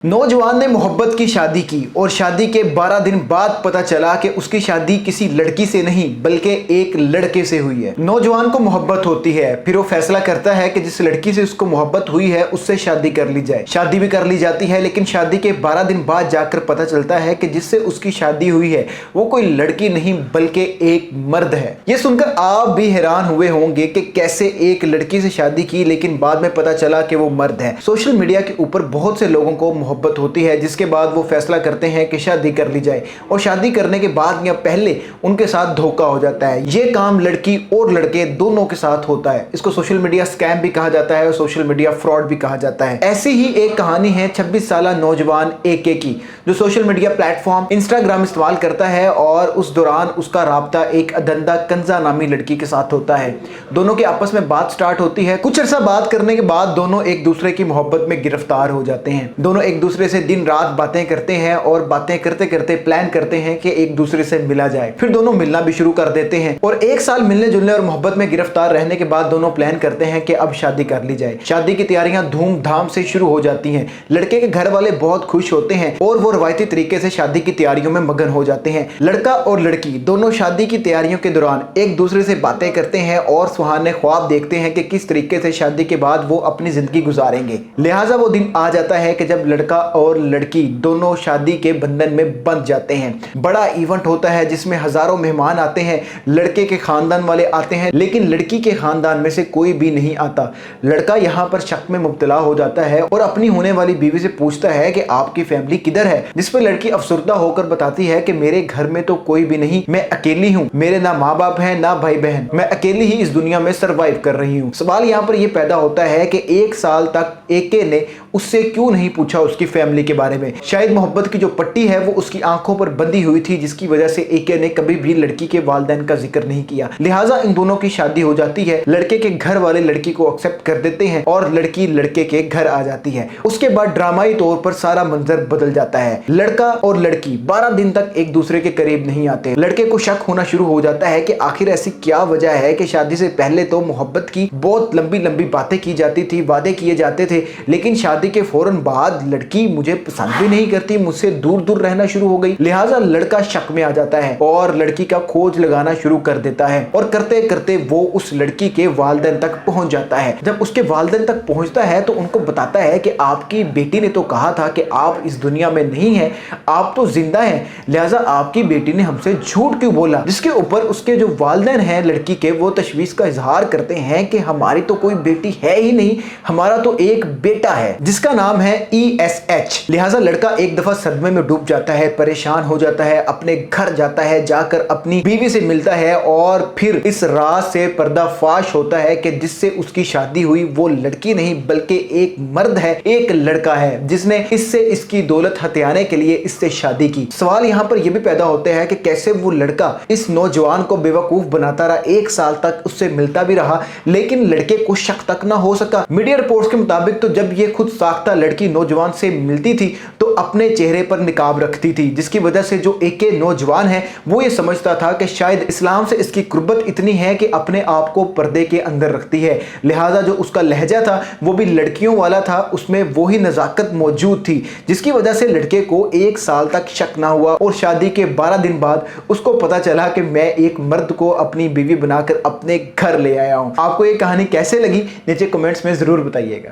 नौजवान ने मोहब्बत की शादी की और शादी के 12 दिन बाद पता चला कि उसकी शादी किसी लड़की से नहीं बल्कि एक लड़के से हुई है। नौजवान को मोहब्बत होती है, फिर वो फैसला करता है कि जिस लड़की से उसको मोहब्बत हुई है उससे शादी कर ली जाए। शादी भी कर ली जाती है, लेकिन शादी के 12 दिन बाद जाकर पता चलता है कि जिससे उसकी शादी हुई है वो कोई लड़की नहीं बल्कि एक मर्द है। ये सुनकर आप भी हैरान हुए होंगे कि कैसे एक लड़की से शादी की लेकिन बाद में पता चला कि वो मर्द है। सोशल मीडिया के ऊपर बहुत से लोगों को मोहब्बत होती है, जिसके बाद वो फैसला करते हैं कि शादी कर ली जाए और शादी करने के बाद या पहले उनके साथ धोखा हो जाता है। ये काम लड़की और लड़के दोनों के साथ होता है। इसको सोशल मीडिया स्कैम भी कहा जाता है और सोशल मीडिया फ्रॉड भी कहा जाता है। ऐसी ही एक कहानी है 26 साल नौजवान एके की, जो सोशल मीडिया प्लेटफॉर्म इंस्टाग्राम इस्तेमाल करता है और उस दौरान उसका राब्ता एक अदंदा कंजा नामी लड़की के साथ होता है। दोनों के आपस में बात स्टार्ट होती है। कुछ अरसा बात करने के बाद दोनों एक दूसरे की मोहब्बत में गिरफ्तार हो जाते हैं। दोनों एक दूसरे से दिन रात बातें करते हैं और बातें करते करते प्लान करते हैं कि एक दूसरे से मिला जाए। फिर दोनों मिलना भी शुरू कर देते हैं और एक साल मिलने जुलने और मोहब्बत में गिरफ्तार रहने के बाद दोनों प्लान करते हैं कि अब शादी कर ली जाए। शादी की तैयारियां धूमधाम से शुरू हो जाती हैं। लड़के के घर वाले बहुत खुश होते हैं और वो रवायती तरीके से शादी की तैयारियों में मगन हो जाते हैं। लड़का और लड़की दोनों शादी की तैयारियों के दौरान एक दूसरे से बातें करते हैं और सुहाने ख्वाब देखते हैं कि किस तरीके से शादी के बाद वो अपनी जिंदगी गुजारेंगे। लिहाजा वो दिन आ जाता है कि जब लड़का और लड़की दोनों शादी के बंधन में बंध जाते हैं। बड़ा इवेंट होता है जिसमें हजारों मेहमान आते हैं। लड़के के खानदान वाले आते हैं लेकिन लड़की के खानदान में से कोई भी नहीं आता। लड़का यहाँ पर शक में मुब्तला हो जाता है और अपनी होने वाली बीवी से पूछता है कि आपकी फैमिली किधर है, जिस पर लड़की अफसरदा होकर बताती है कि मेरे घर में तो कोई भी नहीं, मैं अकेली हूँ, मेरे ना माँ बाप हैं ना भाई बहन, मैं अकेली ही इस दुनिया में सरवाइव कर रही हूँ। सवाल यहाँ पर यह पैदा होता है कि एक साल तक एके ने उससे क्यों नहीं पूछा उसकी फैमिली के बारे में। शायद मोहब्बत की जो पट्टी है वो उसकी आंखों पर बंधी हुई थी, जिसकी वजह से एके ने कभी भी लड़की के वालिदैन का जिक्र नहीं किया। लिहाजा इन दोनों की शादी हो जाती है। लड़के के घर वाले लड़की को एक्सेप्ट कर देते हैं और लड़की लड़के के घर आ जाती है। उसके बाद ड्रामाई तौर पर सारा मंजर बदल जाता है। लड़का और लड़की 12 दिन तक एक दूसरे के करीब नहीं आते। लड़के को शक होना शुरू हो जाता है कि आखिर ऐसी क्या वजह है कि शादी से पहले तो मोहब्बत की बहुत लंबी लंबी बातें की जाती थी, वादे किए जाते थे, लेकिन शादी के फौरन बाद लड़की मुझे पसंद भी नहीं करती, मुझसे दूर दूर रहना शुरू हो गई। लिहाजा लड़का शक में आ जाता है और लड़की का खोज लगाना शुरू कर देता है और करते करते वो उस लड़की के वालिदैन तक पहुंच जाता है। जब उसके वालिदैन तक पहुंचता है तो उनको बताता है कि आपकी बेटी ने तो कहा था कि आप इस दुनिया में नहीं हैं, आप तो जिंदा हैं, लिहाजा आपकी बेटी ने हमसे झूठ क्यों बोला। जिसके ऊपर उसके जो वालिदैन हैं लड़की के, वो तशवीश का इजहार करते हैं कि हमारी तो कोई बेटी है ही नहीं, हमारा तो एक बेटा है जिसका नाम है ESH। लिहाजा लड़का एक दफा सदमे में डूब जाता है, परेशान हो जाता है, अपने घर जाता है, जाकर अपनी बीवी से मिलता है और फिर इस राज से पर्दाफाश होता है कि जिससे उसकी शादी हुई वो लड़की नहीं बल्कि एक मर्द है, एक लड़का है जिसने इससे इसकी दौलत हथियाने के लिए इससे शादी की। सवाल यहाँ पर यह भी पैदा होते हैं कि कैसे वो लड़का इस नौजवान को बेवकूफ बनाता रहा, एक साल तक उससे मिलता भी रहा लेकिन लड़के को शक तक ना हो सका। मीडिया रिपोर्ट्स के मुताबिक तो जब ये खुद साख्ता लड़की नौजवान से मिलती थी तो अपने चेहरे पर निकाब रखती थी, जिसकी वजह से जो एके नौजवान है वो ये समझता था कि शायद इस्लाम से इसकी कुर्बत इतनी है कि अपने आप को पर्दे के अंदर रखती है। लिहाजा जो उसका लहजा था वो भी लड़कियों वाला था, उसमें वही नजाकत मौजूद थी, जिसकी वजह से लड़के को एक साल तक शक ना हुआ और शादी के 12 दिन बाद उसको पता चला कि मैं एक मर्द को अपनी बीवी बनाकर अपने घर ले आया हूं। आपको ये कहानी कैसे लगी नीचे कमेंट्स में जरूर बताइएगा।